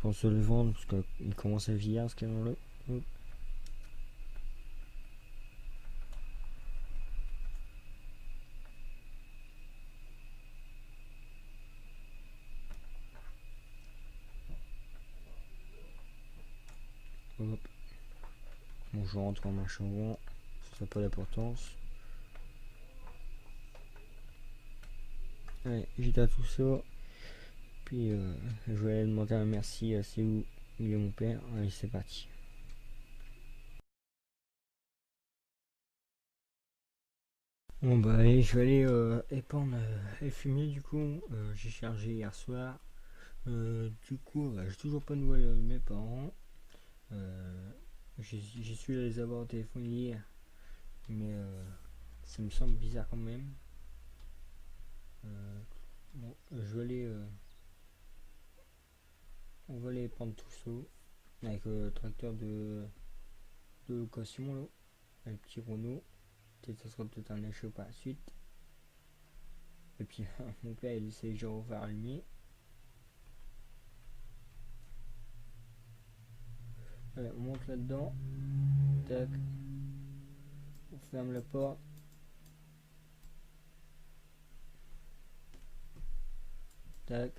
pense le vendre parce qu'il commence à vieillir ce canon-là. Hop. Hop. Bon, je rentre en marche avant, ça n'a pas d'importance. Allez, j'éteins tout ça. Puis je vais aller demander un merci à c'est où il est mon père. Allez, c'est parti. Bon bah allez, je vais aller épandre les fumiers du coup. J'ai chargé hier soir. Du coup, j'ai toujours pas de nouvelles de mes parents. Euh, j'ai su les avoir au téléphone hier, mais ça me semble bizarre quand même. Bon, je vais aller, on va aller prendre tout ça avec le tracteur de location là, avec le petit Renault. Peut-être ça sera peut-être un achat par la suite. Et puis mon père il essaie de refaire le mien. Allez, on monte là-dedans. Tac. On ferme la porte. Tac.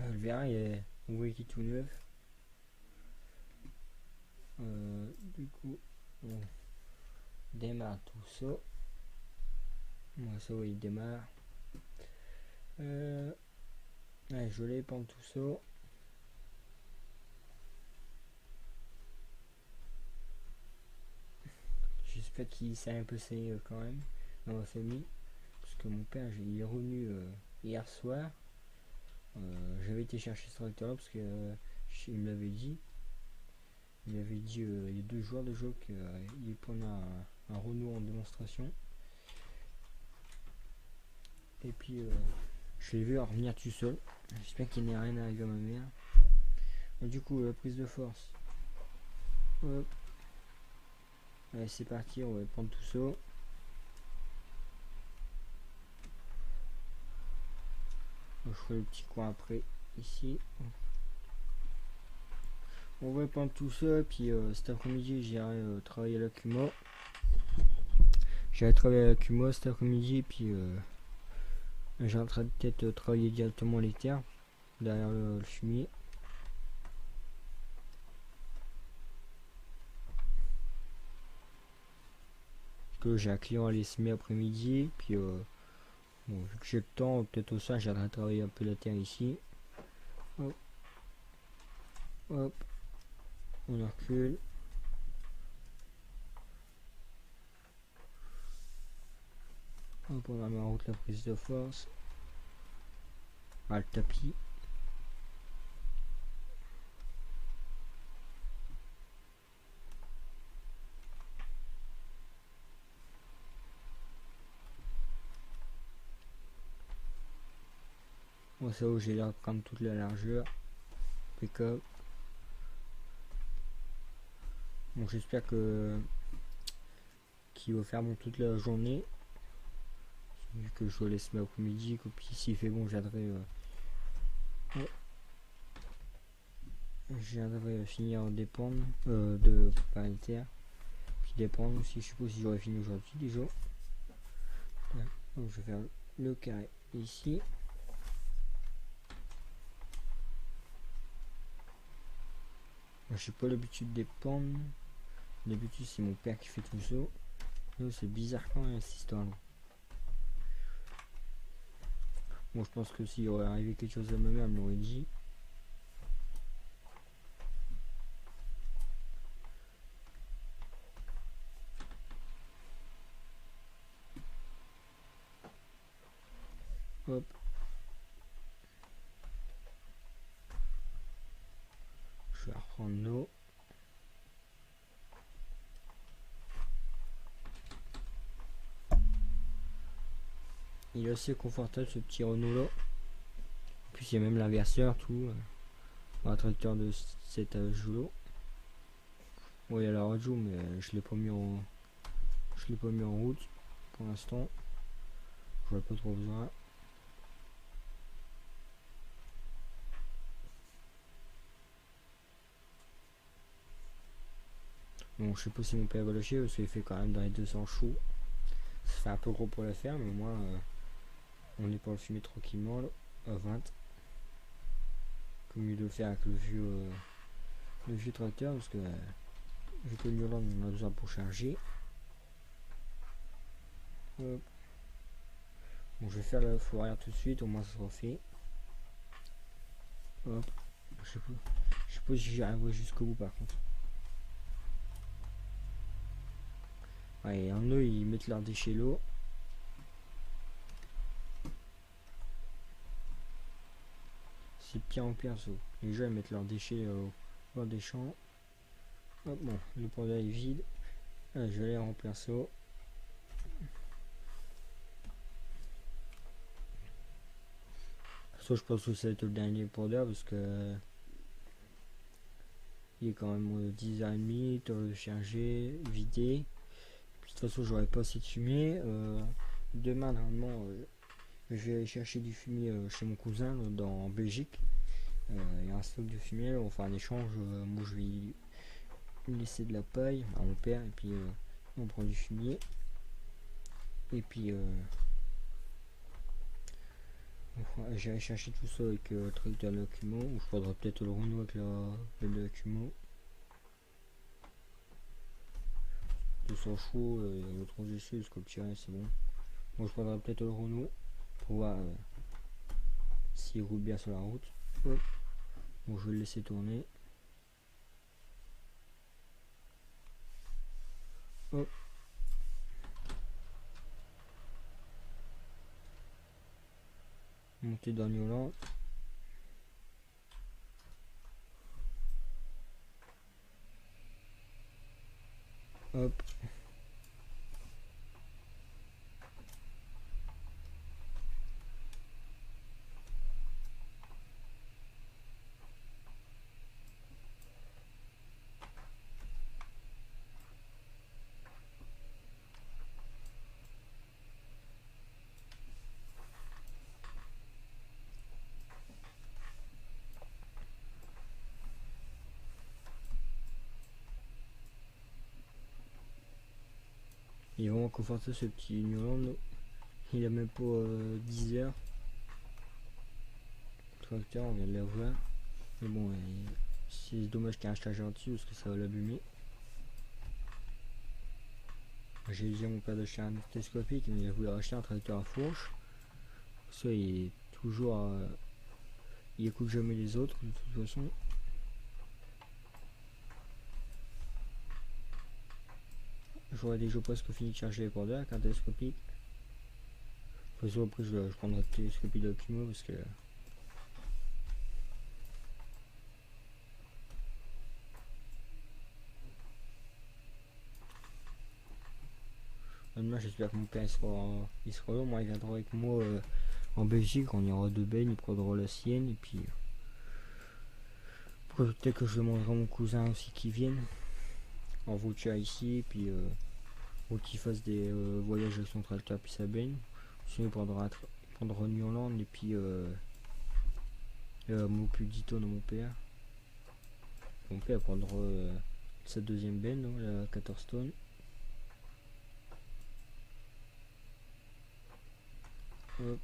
Le verre il est, on voit qu'il est tout neuf. Du coup, on démarre tout ça. Moi ça il démarre. Allez, je vais prendre tout ça. J'espère qu'il s'est un peu serré quand même dans la famille. Parce que mon père, il est revenu hier soir. J'avais été chercher ce tracteur là parce que il me l'avait dit. Il avait dit il y a 2 jours déjà qu'il prenait un Renault en démonstration. Et puis je l'ai vu revenir tout seul. J'espère qu'il n'est rien arrivé à ma mère. Et du coup, la prise de force. Hop. Allez, c'est parti, on va prendre tout ça. Je ferai le petit coin après, ici. On va prendre tout ça, puis cet après-midi, j'irai travailler à la Cuma. J'irai travailler à la Cuma cet après-midi, puis j'arrêterai peut-être travailler directement les terres, derrière le fumier. Que j'ai un client à aller semer après-midi, puis bon, vu que j'ai le temps, peut-être au soir, j'irai travailler un peu la terre ici. Hop, hop, on recule. Hop, on remet en route la prise de force. Ah, le tapis. Bon, ça où j'ai l'air de prendre toute la largeur. Impeccable. Bon, j'espère que qu'il va faire bon toute la journée. Vu que je laisse mettre après-midi, que puis s'il fait bon, j'aimerais finir en dépendre de préparer le terre. Puis dépendre aussi, je suppose si j'aurais fini aujourd'hui déjà. Donc je vais faire le carré ici. Moi, j'ai pas l'habitude de dépendre. D'habitude c'est mon père qui fait tout ça. Donc c'est bizarre quand même cette histoire là. Bon, je pense que s'il aurait arrivé quelque chose à ma mère, elle me l'aurait dit. Hop. Je vais reprendre l'eau. Il est assez confortable ce petit Renault là. Puis il y a même l'inverseur, tout. Un tracteur de cet âge-là. Bon, il y a la radio, mais je l'ai pas mis en route pour l'instant. Je vois pas trop besoin. Bon, je sais pas si mon père va lâcher parce qu'il fait quand même dans les 200 choux. Ça fait un peu gros pour le faire, mais moi, on est pour le fumer tranquillement là, à 20. Comme mieux de le faire avec le vieux tracteur parce que vu que le Newland on a besoin pour charger. Hop. Bon, je vais faire le four arrière tout de suite, au moins ça sera fait. Hop. Je sais pas si j'y arriverai jusqu'au bout par contre. Ouais, en eux ils mettent leurs déchets l'eau. C'est pire en pire ça. Les gens ils mettent leurs déchets au bord des champs. Hop, bon, le panda est vide. Là, je vais aller remplir ça. Ça je pense que ça va être le dernier panda parce que il est quand même 10h30, de charger, vider. Puis, de toute façon j'aurais pas assez de fumier. Demain normalement je vais aller chercher du fumier chez mon cousin en Belgique. Il y a un stock de fumier, on va faire un échange. Moi je vais lui laisser de la paille à mon père et puis on prend du fumier. Et puis j'irai chercher tout ça avec le tracteur de l'Acumo, ou je prendrai peut-être le Renault avec le Acumo. 200 chevaux, le transition, ce que c'est bon. Bon, je prendrai peut-être le Renault pour voir s'il roule bien sur la route. Hop. Bon, je vais le laisser tourner. Hop. Monter dans Newland. Hop. Il est vraiment confortable ce petit Newland. Il a même pas 10 heures. Le tracteur, on vient de l'avoir. Mais bon, c'est dommage qu'il y ait un chargeur dessus parce que ça va l'abîmer. J'ai dit à mon père d'acheter un télescopique, mais il a voulu acheter un tracteur à fourche. Ça, il est toujours. Il écoute jamais les autres, de toute façon. J'aurais déjà presque fini de charger les porteurs avec un télescopique. De toute façon, après, je prendrai le télescopique d'Acumo parce que. Demain, j'espère que mon père il sera là. Moi, il viendra avec moi en Belgique. On ira de bain, il prendra la sienne. Et puis, peut-être que je demanderai à mon cousin aussi qui vienne en voiture ici. Et puis, ou qu'il fasse des voyages avec son tracteur puis sa baigne. Sinon, il prendra Newland et puis mon plus 10 tonnes à mon père. Mon père prendra sa deuxième benne, la 14 tonnes. Hop.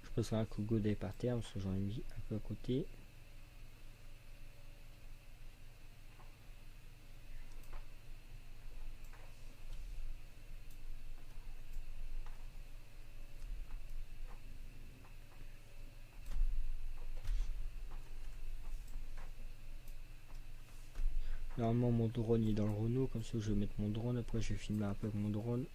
Je passerai un coup de godet par terre parce que j'en ai mis un peu à côté. Normalement mon drone est dans le Renault, comme ça je vais mettre mon drone, après je vais filmer un peu avec mon drone.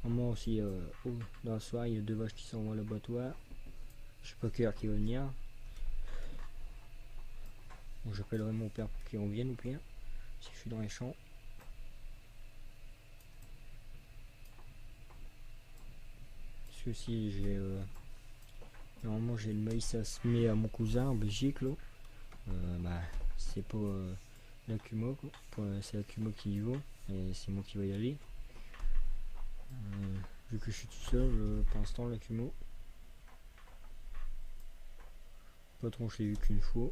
Normalement aussi dans la soirée il y a 2 vaches qui sont dans l'abattoir. Je sais pas quelle heure qui va venir. Bon, j'appellerai mon père pour qu'il revienne ou bien si je suis dans les champs. que si j'ai normalement j'ai le maïs à semer à mon cousin en Belgique là. Bah c'est pas l'acumo quoi. C'est l'acumo qui y va et c'est moi qui vais y aller. Vu que je suis tout seul pour l'instant l'acumo. Patron je l'ai vu qu'une fois.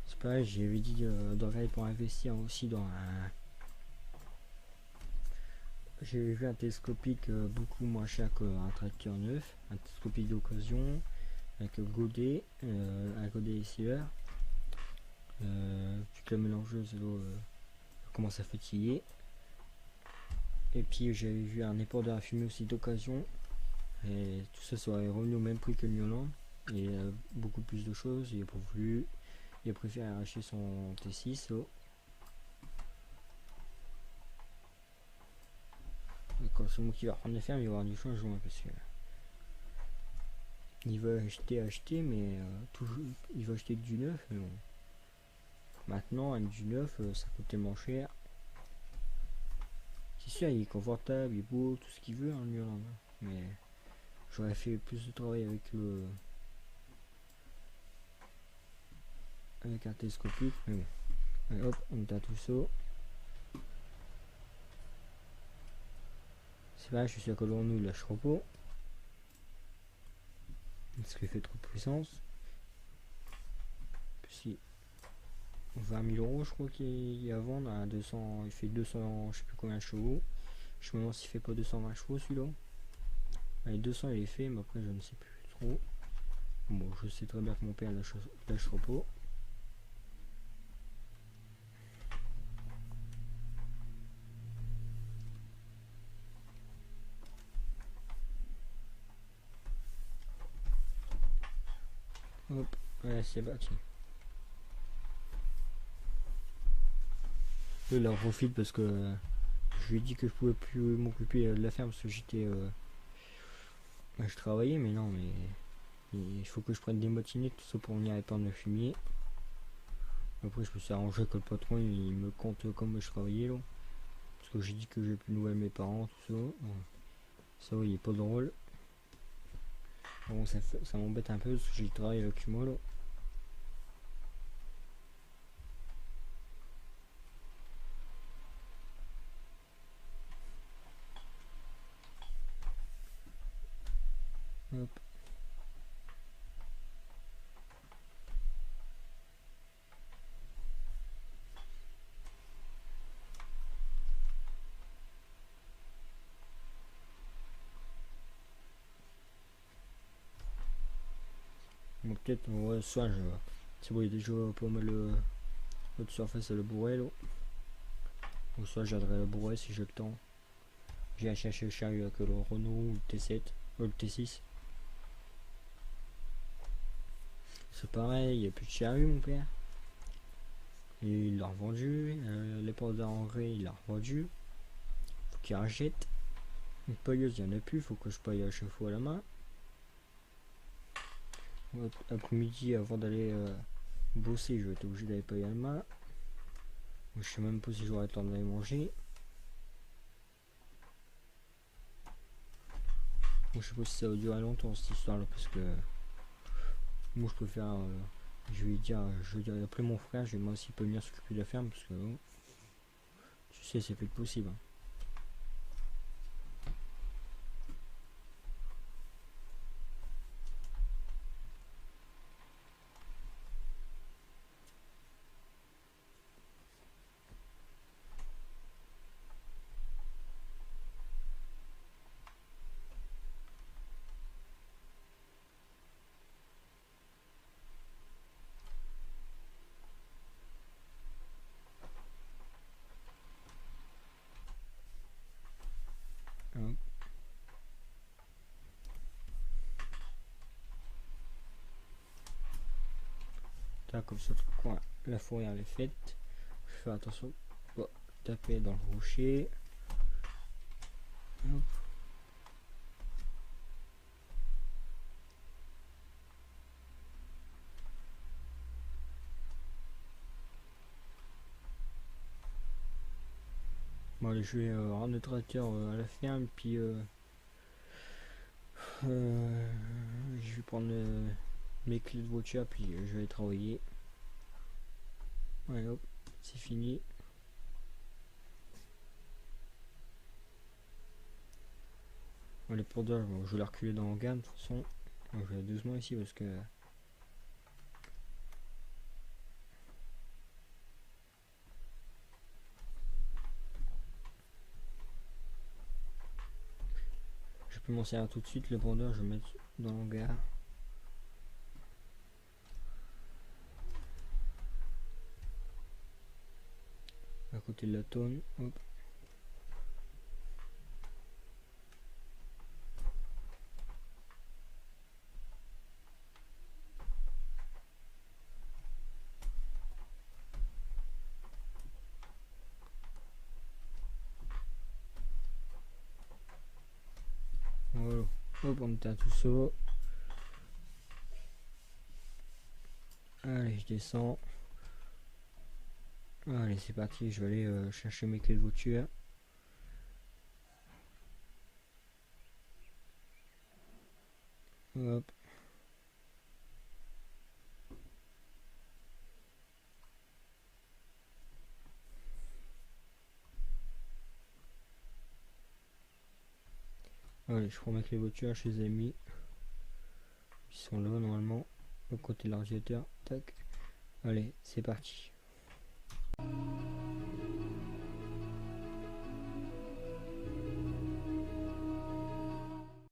C'est pareil, j'avais dit de regarder pour investir aussi dans un. J'ai vu un télescopique beaucoup moins cher qu'un tracteur neuf, un télescopique d'occasion avec un godet receiver. Puis que la mélangeuse commence à fatiguer. Et puis j'avais vu un épandeur à fumée aussi d'occasion. Et tout ça serait revenu au même prix que le Mioland. Et beaucoup plus de choses. Il a pas voulu. Il a préféré arracher son T6. Oh. Quand c'est moi qui va reprendre les fermes, il va y avoir du changement parce que il va acheter, mais toujours, il va acheter que du neuf. Mais bon. Maintenant, avec du neuf, ça coûte tellement cher. C'est sûr, il est confortable, il est beau, tout ce qu'il veut, hein, Mioland. Mais j'aurais fait plus de travail avec un télescopique. Mais bon. Allez, hop, on éteint tout ça. C'est vrai, je suis à colonne nous, il lâchera pas. Parce qu'il fait trop de puissance. Puis 20 000 euros, je crois qu'il y a à vendre à 200. Il fait 200, je sais plus combien de chevaux. Je me demande s'il fait pas 220 chevaux celui-là. Allez, 200 il est fait, mais après je ne sais plus trop. Bon, je sais très bien que mon père lâchera pas. Hop, ouais, c'est parti. Là, il en profite parce que je lui ai dit que je pouvais plus m'occuper de la ferme parce que j'étais. Je travaillais, mais non, mais il faut que je prenne des matinées, tout ça pour venir répandre le fumier. Après, je me suis arrangé que le patron il me compte comme je travaillais là. Parce que j'ai dit que j'ai plus de nouvelles de mes parents, tout ça. Ouais. Ça, il est pas drôle. Bon, ça m'embête un peu parce que j'ai travaillé avec moi là. Hop. Donc peut-être, ouais, soit je. C'est bon, il y a déjà pas mal de surface à le bourrer là. Ou soit j'aiderai le bourrer si j'ai le temps. J'ai cherché le chariot avec le Renault ou le T7, ou le T6. C'est pareil, il n'y a plus de chariot mon père. Et il l'a revendu. Les portes d'engrais il l'a revendu. Faut qu'il rachète. Une pailleuse il n'y en a plus, faut que je paille à chaque fois à la main. Après-midi avant d'aller bosser, je vais être obligé d'aller payer à la main. Je sais même pas si j'aurai le temps d'aller manger. Bon, je sais pas si ça va durer longtemps cette histoire là parce que moi je préfère je vais appeler mon frère, je vais moi aussi peut venir s'occuper de la ferme parce que tu sais c'est fait que possible. Hein. Là, comme ça, coin, la fourrière est faite. Je fais attention pour taper dans le rocher. Hop. Bon, allez, je vais rendre le tracteur à la ferme, puis je vais prendre mes clés de voiture, puis je vais travailler. Ouais, hop, c'est fini. Bon, les pondeurs, bon, je vais les reculer dans le gamme de toute façon. Donc, je vais doucement ici parce que je peux m'en servir tout de suite. Le pondeur, je vais mettre dans le hangar. À côté de la tonne, hop. Voilà, hop, on éteint tout ça. Allez, je descends. Allez, c'est parti, je vais aller chercher mes clés de voiture. Hop. Allez, je prends mes clés de voiture, je les ai mis. Ils sont là normalement, au côté de l'ordinateur. Tac. Allez, c'est parti.